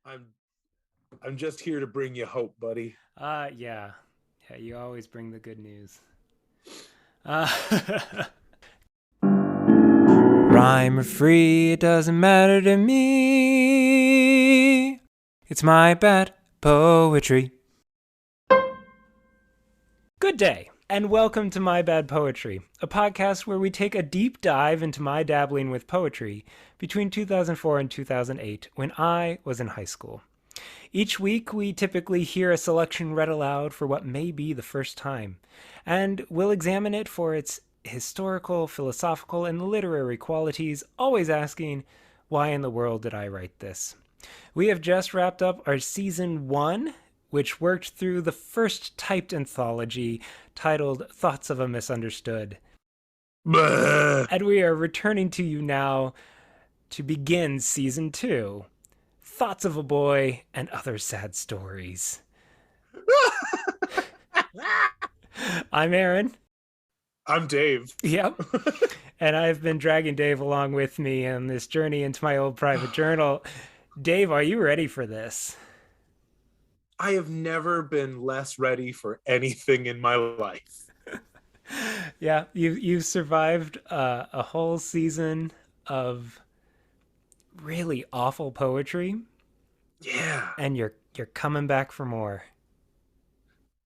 I'm I'm just here to bring you hope, buddy. Yeah. Yeah, you always bring the good news. Uh, Rhyme or free, it doesn't matter to me. It's my bad poetry. Good day, and welcome to My Bad Poetry, a podcast where we take a deep dive into my dabbling with poetry between 2004 and 2008 when I was in high school. Each week, we typically hear a selection read aloud for what may be the first time, and we'll examine it for its historical, philosophical, and literary qualities, always asking, why in the world did I write this? We have just wrapped up our season one, which worked through the first typed anthology titled Thoughts of a Misunderstood. Bleh. And we are returning to you now to begin season two, Thoughts of a Boy and Other Sad Stories. I'm Aaron. I'm Dave. Yep. And I've been dragging Dave along with me on this journey into my old private journal. Dave, are you ready for this? I have never been less ready for anything in my life. Yeah, you've survived a whole season of really awful poetry, Yeah. and you're coming back for more.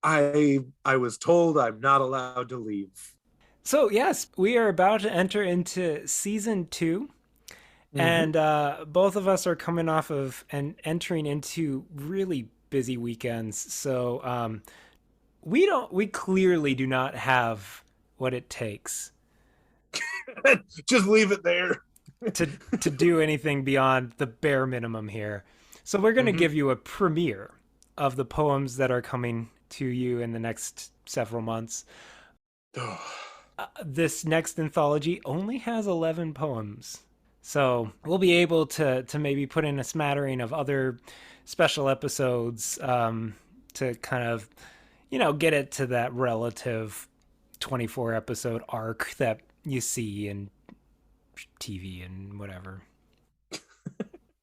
I was told I'm not allowed to leave. So yes, we are about to enter into season two, Mm-hmm. and both of us are coming off of and entering into really busy weekends. So we clearly do not have what it takes Just leave it there. to to do anything beyond the bare minimum here. So we're going to Mm-hmm. give you a premiere of the poems that are coming to you in the next several months. This next anthology only has 11 poems. So we'll be able to maybe put in a smattering of other special episodes to kind of, get it to that relative 24 episode arc that you see in TV and whatever.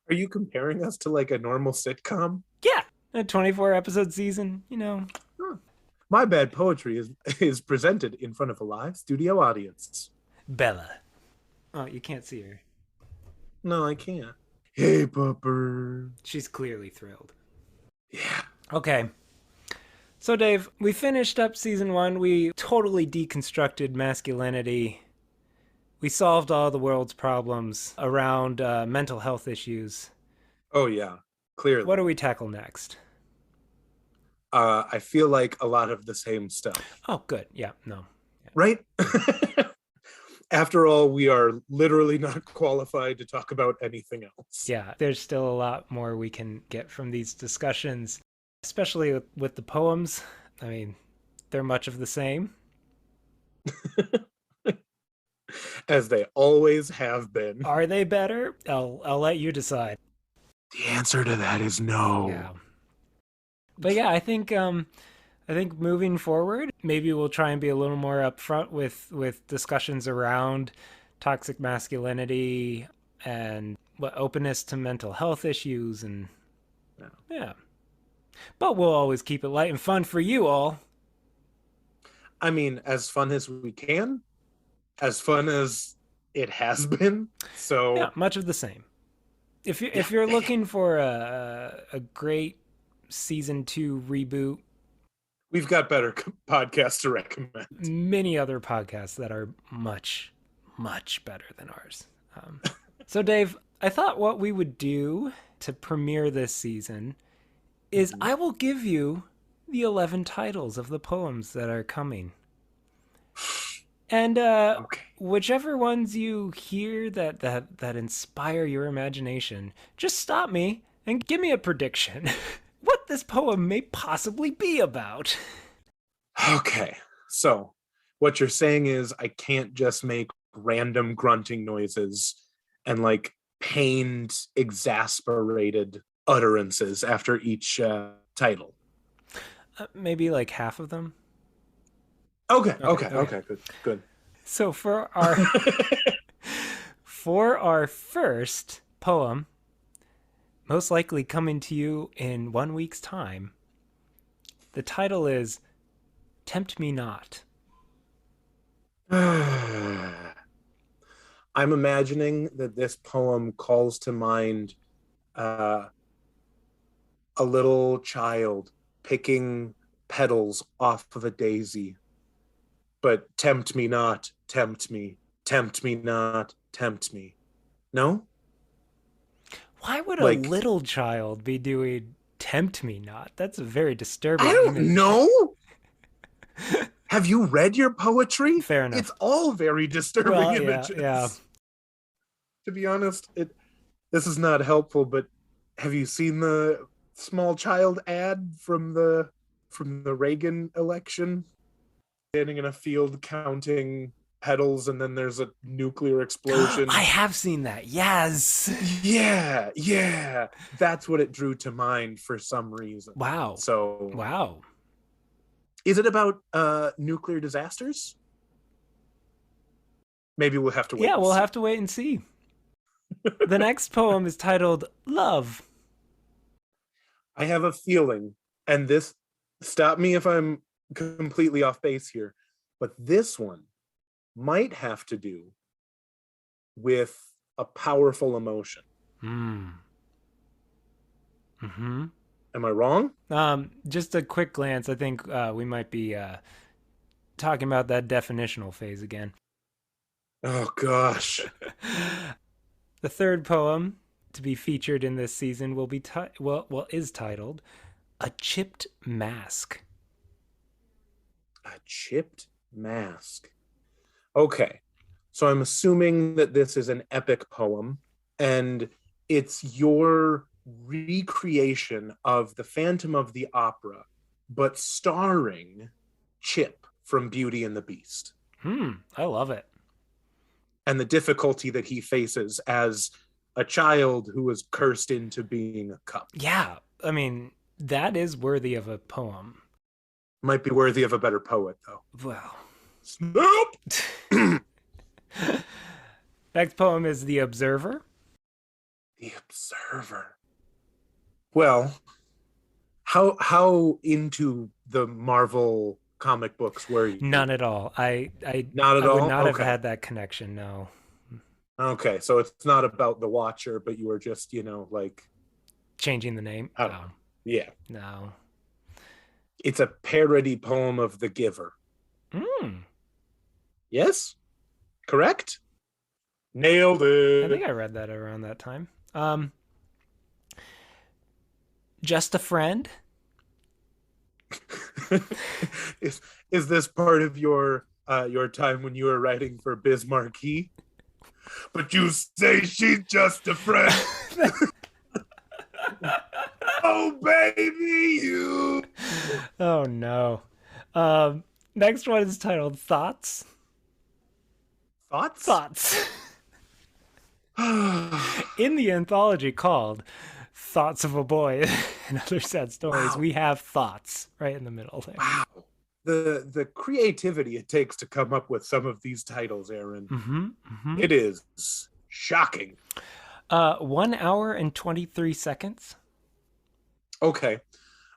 Are you comparing us to like a normal sitcom? Yeah, a 24 episode season. Huh. My Bad Poetry is presented in front of a live studio audience. Bella. Oh, you can't see her. No, I can't. Hey, pupper. She's clearly thrilled. Yeah. Okay. So, Dave, we finished up season one. We totally deconstructed masculinity. We solved all the world's problems around mental health issues. Oh yeah. What do Clearly. we tackle next? I feel like a lot of the same stuff, Oh, good. Yeah, no. right? After all, we are literally not qualified to talk about anything else. Yeah, there's still a lot more we can get from these discussions, especially with the poems. I mean, they're much of the same. As they always have been. Are they better? I'll let you decide. The answer to that is no. Yeah. But yeah, I think moving forward, maybe we'll try and be a little more upfront with discussions around toxic masculinity and what openness to mental health issues and No. yeah. But we'll always keep it light and fun for you all. I mean, as fun as we can, as fun as it has been. Yeah, So, much of the same. yeah, If you're looking for a great season 2 reboot, we've got better podcasts to recommend. many other podcasts that are much, much better than ours. So, Dave, I thought what we would do to premiere this season is Mhm. I will give you the 11 titles of the poems that are coming. And Okay. whichever ones you hear that inspire your imagination, just stop me and give me a prediction what this poem may possibly be about. Okay. So, what you're saying is I can't just make random grunting noises and like pained, exasperated utterances after each title. Maybe like half of them. Okay. Okay, Okay. okay. Okay. Good. Good. So for our first poem, most likely coming to you in 1 week's time. The title is Tempt Me Not. I'm imagining that this poem calls to mind uh, a little child picking petals off of a daisy. But tempt me not, tempt me, tempt me not, tempt me. No? Why would a Like, little child be doing Tempt Me Not? That's a very I disturbing don't image. know. Have you read your poetry? Fair enough. It's all very disturbing Well, images. yeah. To be honest, this is not helpful, but have you seen the small child ad from the Reagan election? Standing in a field counting petals, and then there's a nuclear explosion. I have seen that. Yes. Yeah. That's what it drew to mind for some reason. Wow. So, wow. Is it about nuclear disasters? Maybe we'll have to wait. Yeah, we'll have to wait and see. The next poem is titled Love. I have a feeling, and this, stop me if I'm completely off base here, but this one might have to do with a powerful emotion. Mm-hmm. Am I wrong? Just a quick glance. I think we might be talking about that definitional phase again. Oh, gosh. The third poem to be featured in this season will be is titled A Chipped Mask. A chipped mask. Okay. So I'm assuming that this is an epic poem, and it's your recreation of the Phantom of the Opera, but starring Chip from Beauty and the Beast. I love it. And the difficulty that he faces as a child who was cursed into being a cup. Yeah, I mean, that is worthy of a poem. Might be worthy of a better poet, though. Well. Nope! Next poem is The Observer. The Observer. Well, how into the Marvel comic books were you? None at all. I not at I all? would not have had that connection, no. Okay, so it's not about the Watcher, but you were just, like... Changing the name? No. Yeah. No. It's a parody poem of The Giver. Yes? Correct? Nailed it. I think I read that around that time. Just a Friend? Is this part of your time when you were writing for Biz Marquee? But you say she's just a friend. Oh, baby, you. Oh, no. Next one is titled Thoughts. Thoughts? In the anthology called Thoughts of a Boy and Other Sad Stories, we have thoughts right in the middle there. Wow. The creativity it takes to come up with some of these titles, Aaron. It is shocking. 1 hour and 23 seconds. Okay.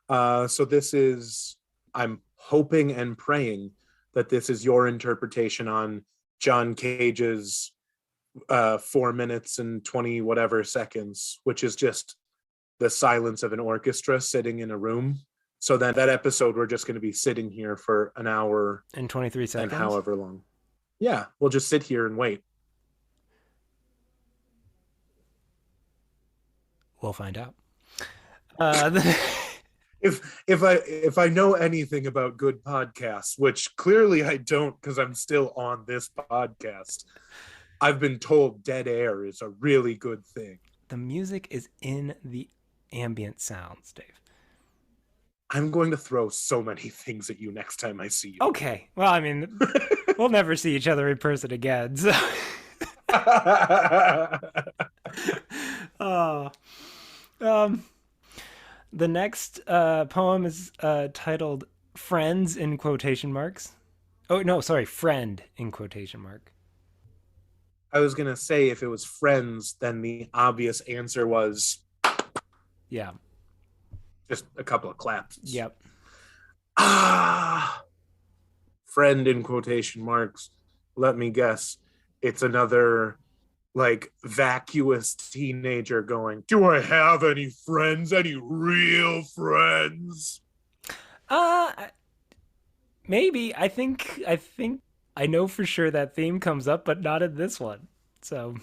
So this is, I'm hoping and praying that this is your interpretation on John Cage's 4 minutes and 20 whatever seconds, which is just the silence of an orchestra sitting in a room. So that episode, we're just going to be sitting here for an hour and 23 seconds and however long. Yeah, we'll just sit here and wait. We'll find out. If I know anything about good podcasts, which clearly I don't because I'm still on this podcast, I've been told dead air is a really good thing. The music is in the ambient sounds, Dave. I'm going to throw so many things at you next time I see you. Okay. Well, I mean, we'll never see each other in person again. So. The next poem is titled Friends in quotation marks. Oh, no, sorry, friend in quotation mark. I was going to say if it was friends, then the obvious answer was Yeah. Just a couple of claps. Yep. Ah, friend in quotation marks. Let me guess. It's another like vacuous teenager going, "Do I have any friends? Any real friends?" Uh maybe. I think I know for sure that theme comes up, but not in this one. So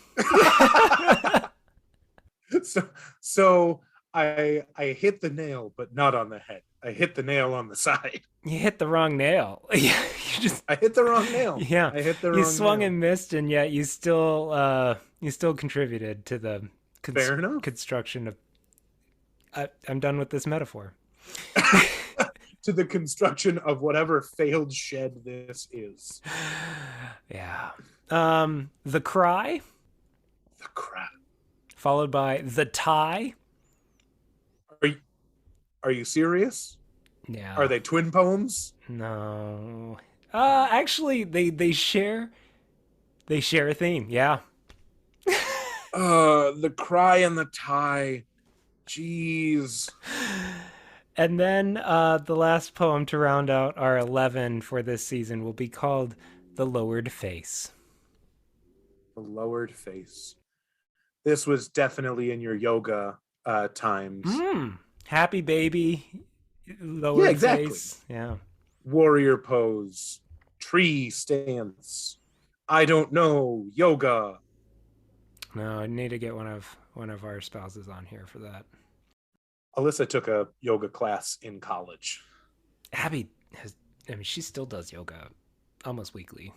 so so I hit the nail, but not on the head. I hit the nail on the side. you hit the wrong nail. you just I hit the wrong nail. yeah. I hit the You wrong swung nail. and missed, and yet you still contributed to the Fair enough. construction of. I'm done with this metaphor. To the construction of whatever failed shed this is. Yeah. The cry, The crap. followed by the tie. Are you, are you serious? Yeah. Are they twin poems? No. Actually, they share a theme. Yeah. The cry and the tie. Jeez. And then the last poem to round out our 11 for this season will be called The Lowered Face. The lowered face. This was definitely in your yoga times. Happy baby, lowered Yeah, exactly. face. Yeah. Warrior pose, tree stance. I don't know, yoga. No, I need to get one of our spouses on here for that. Alyssa took a yoga class in college. Abby has, I mean, she still does yoga almost weekly.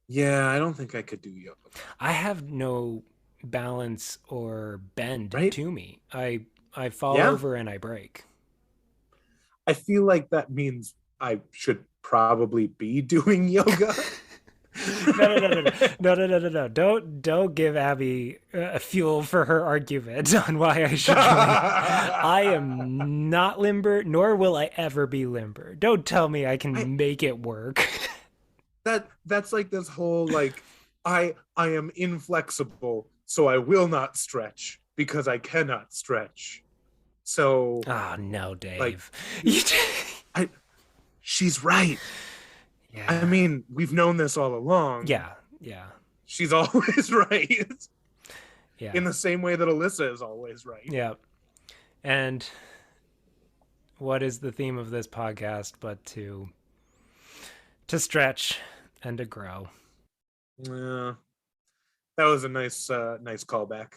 Yeah, I don't think I could do yoga. I have no balance or bend Right? to me. I fall Yeah. over and I break. I feel like that means I should probably be doing yoga. No. Don't give Abby fuel for her argument on why I should join. I am not limber, nor will I ever be limber. Don't tell me I can make it work. That's like this whole like I am inflexible, so I will not stretch because I cannot stretch. So Oh no, Dave. Like, she's right. Yeah. I mean, we've known this all along. Yeah. She's always right. Yeah. In the same way that Alyssa is always right. Yeah. And what is the theme of this podcast but to stretch and to grow? Yeah. That was a nice callback.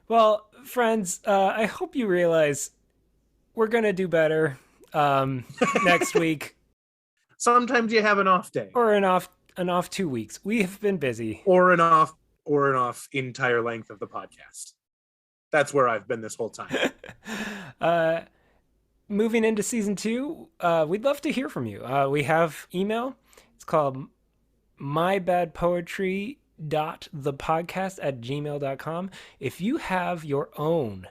Well, friends, I hope you realize we're going to do better next week. Sometimes you have an off day. Or an off 2 weeks. We have been busy. Or an off entire length of the podcast. That's where I've been this whole time. Moving into season 2, we'd love to hear from you. We have email. It's called mybadpoetry.thepodcast@gmail.com. If you have your own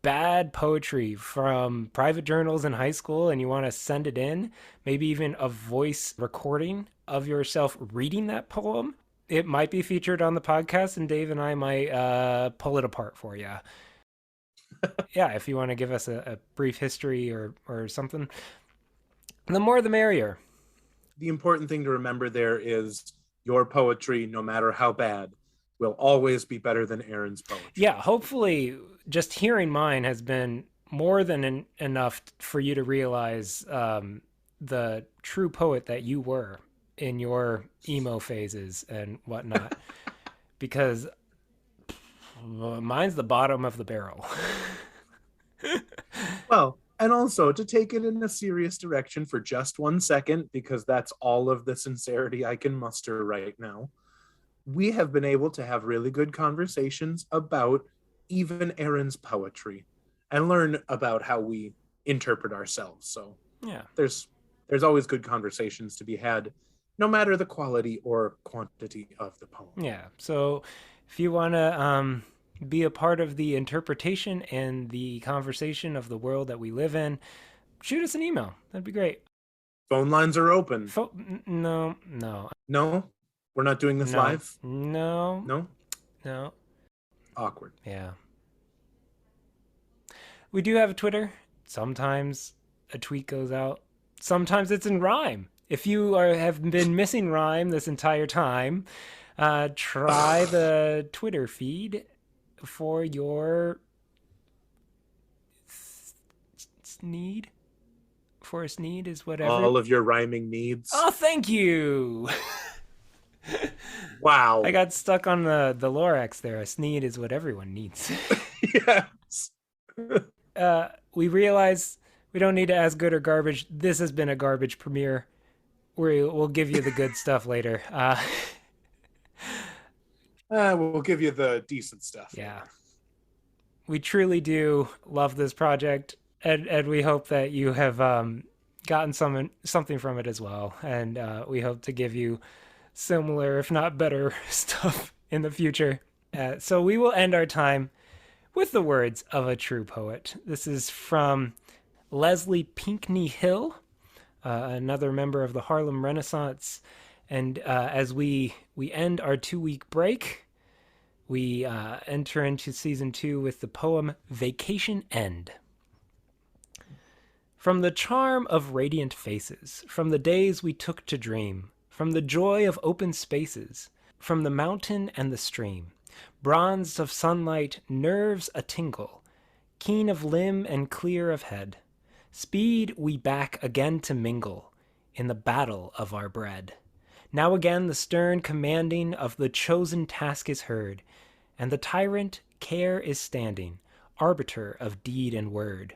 bad poetry from private journals in high school and you want to send it in, maybe even a voice recording of yourself reading that poem, it might be featured on the podcast and Dave and I might pull it apart for you. Yeah, if you want to give us a brief history or something, the more the merrier. The important thing to remember there is your poetry, no matter how bad, will always be better than Aaron's poetry. Yeah, hopefully just hearing mine has been more than enough for you to realize the true poet that you were in your emo phases and whatnot. Because mine's the bottom of the barrel. Well, and also to take it in a serious direction for just 1 second, because that's all of the sincerity I can muster right now. We have been able to have really good conversations about even Aaron's poetry and learn about how we interpret ourselves. So yeah, there's always good conversations to be had, no matter the quality or quantity of the poem. Yeah. So if you want to be a part of the interpretation and the conversation of the world that we live in, shoot us an email. That'd be great. Phone lines are open. No. No? We're not doing this live? No. No? No. Awkward. Yeah. We do have a Twitter. Sometimes a tweet goes out. Sometimes it's in rhyme. If you have been missing rhyme this entire time, try the Twitter feed for your need. For a need is whatever. All of your rhyming needs. Oh, thank you. I Wow. got stuck on the Lorax there. A sneed is what everyone needs. Yes. We realize we don't need to ask good or garbage. This has been a garbage premiere. We'll give you the good stuff later. We'll give you the decent stuff Yeah. later. We truly do love this project, and we hope that you have gotten something from it as well. And we hope to give you similar, if not better, stuff in the future. So we will end our time with the words of a true poet. This is from Leslie Pinckney Hill, another member of the Harlem Renaissance. And as we end our 2-week break, we enter into season 2 with the poem Vacation End. From the charm of radiant faces, from the days we took to dream, from the joy of open spaces, from the mountain and the stream, bronzed of sunlight, nerves a tingle, keen of limb and clear of head, speed we back again to mingle in the battle of our bread. Now again the stern commanding of the chosen task is heard, and the tyrant care is standing, arbiter of deed and word.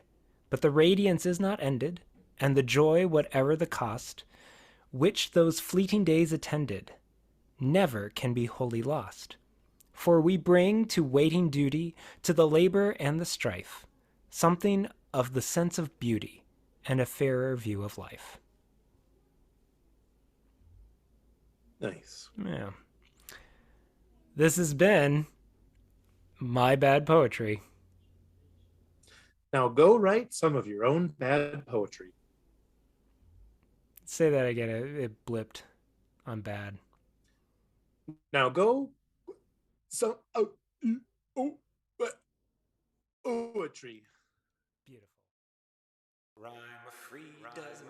But the radiance is not ended, and the joy, whatever the cost, which those fleeting days attended, never can be wholly lost. For we bring to waiting duty, to the labor and the strife, something of the sense of beauty and a fairer view of life. Nice. Yeah. This has been My Bad Poetry. Now go write some of your own bad poetry. Say that again. It blipped. I'm bad. Now go some poetry. Beautiful. Rhyme free does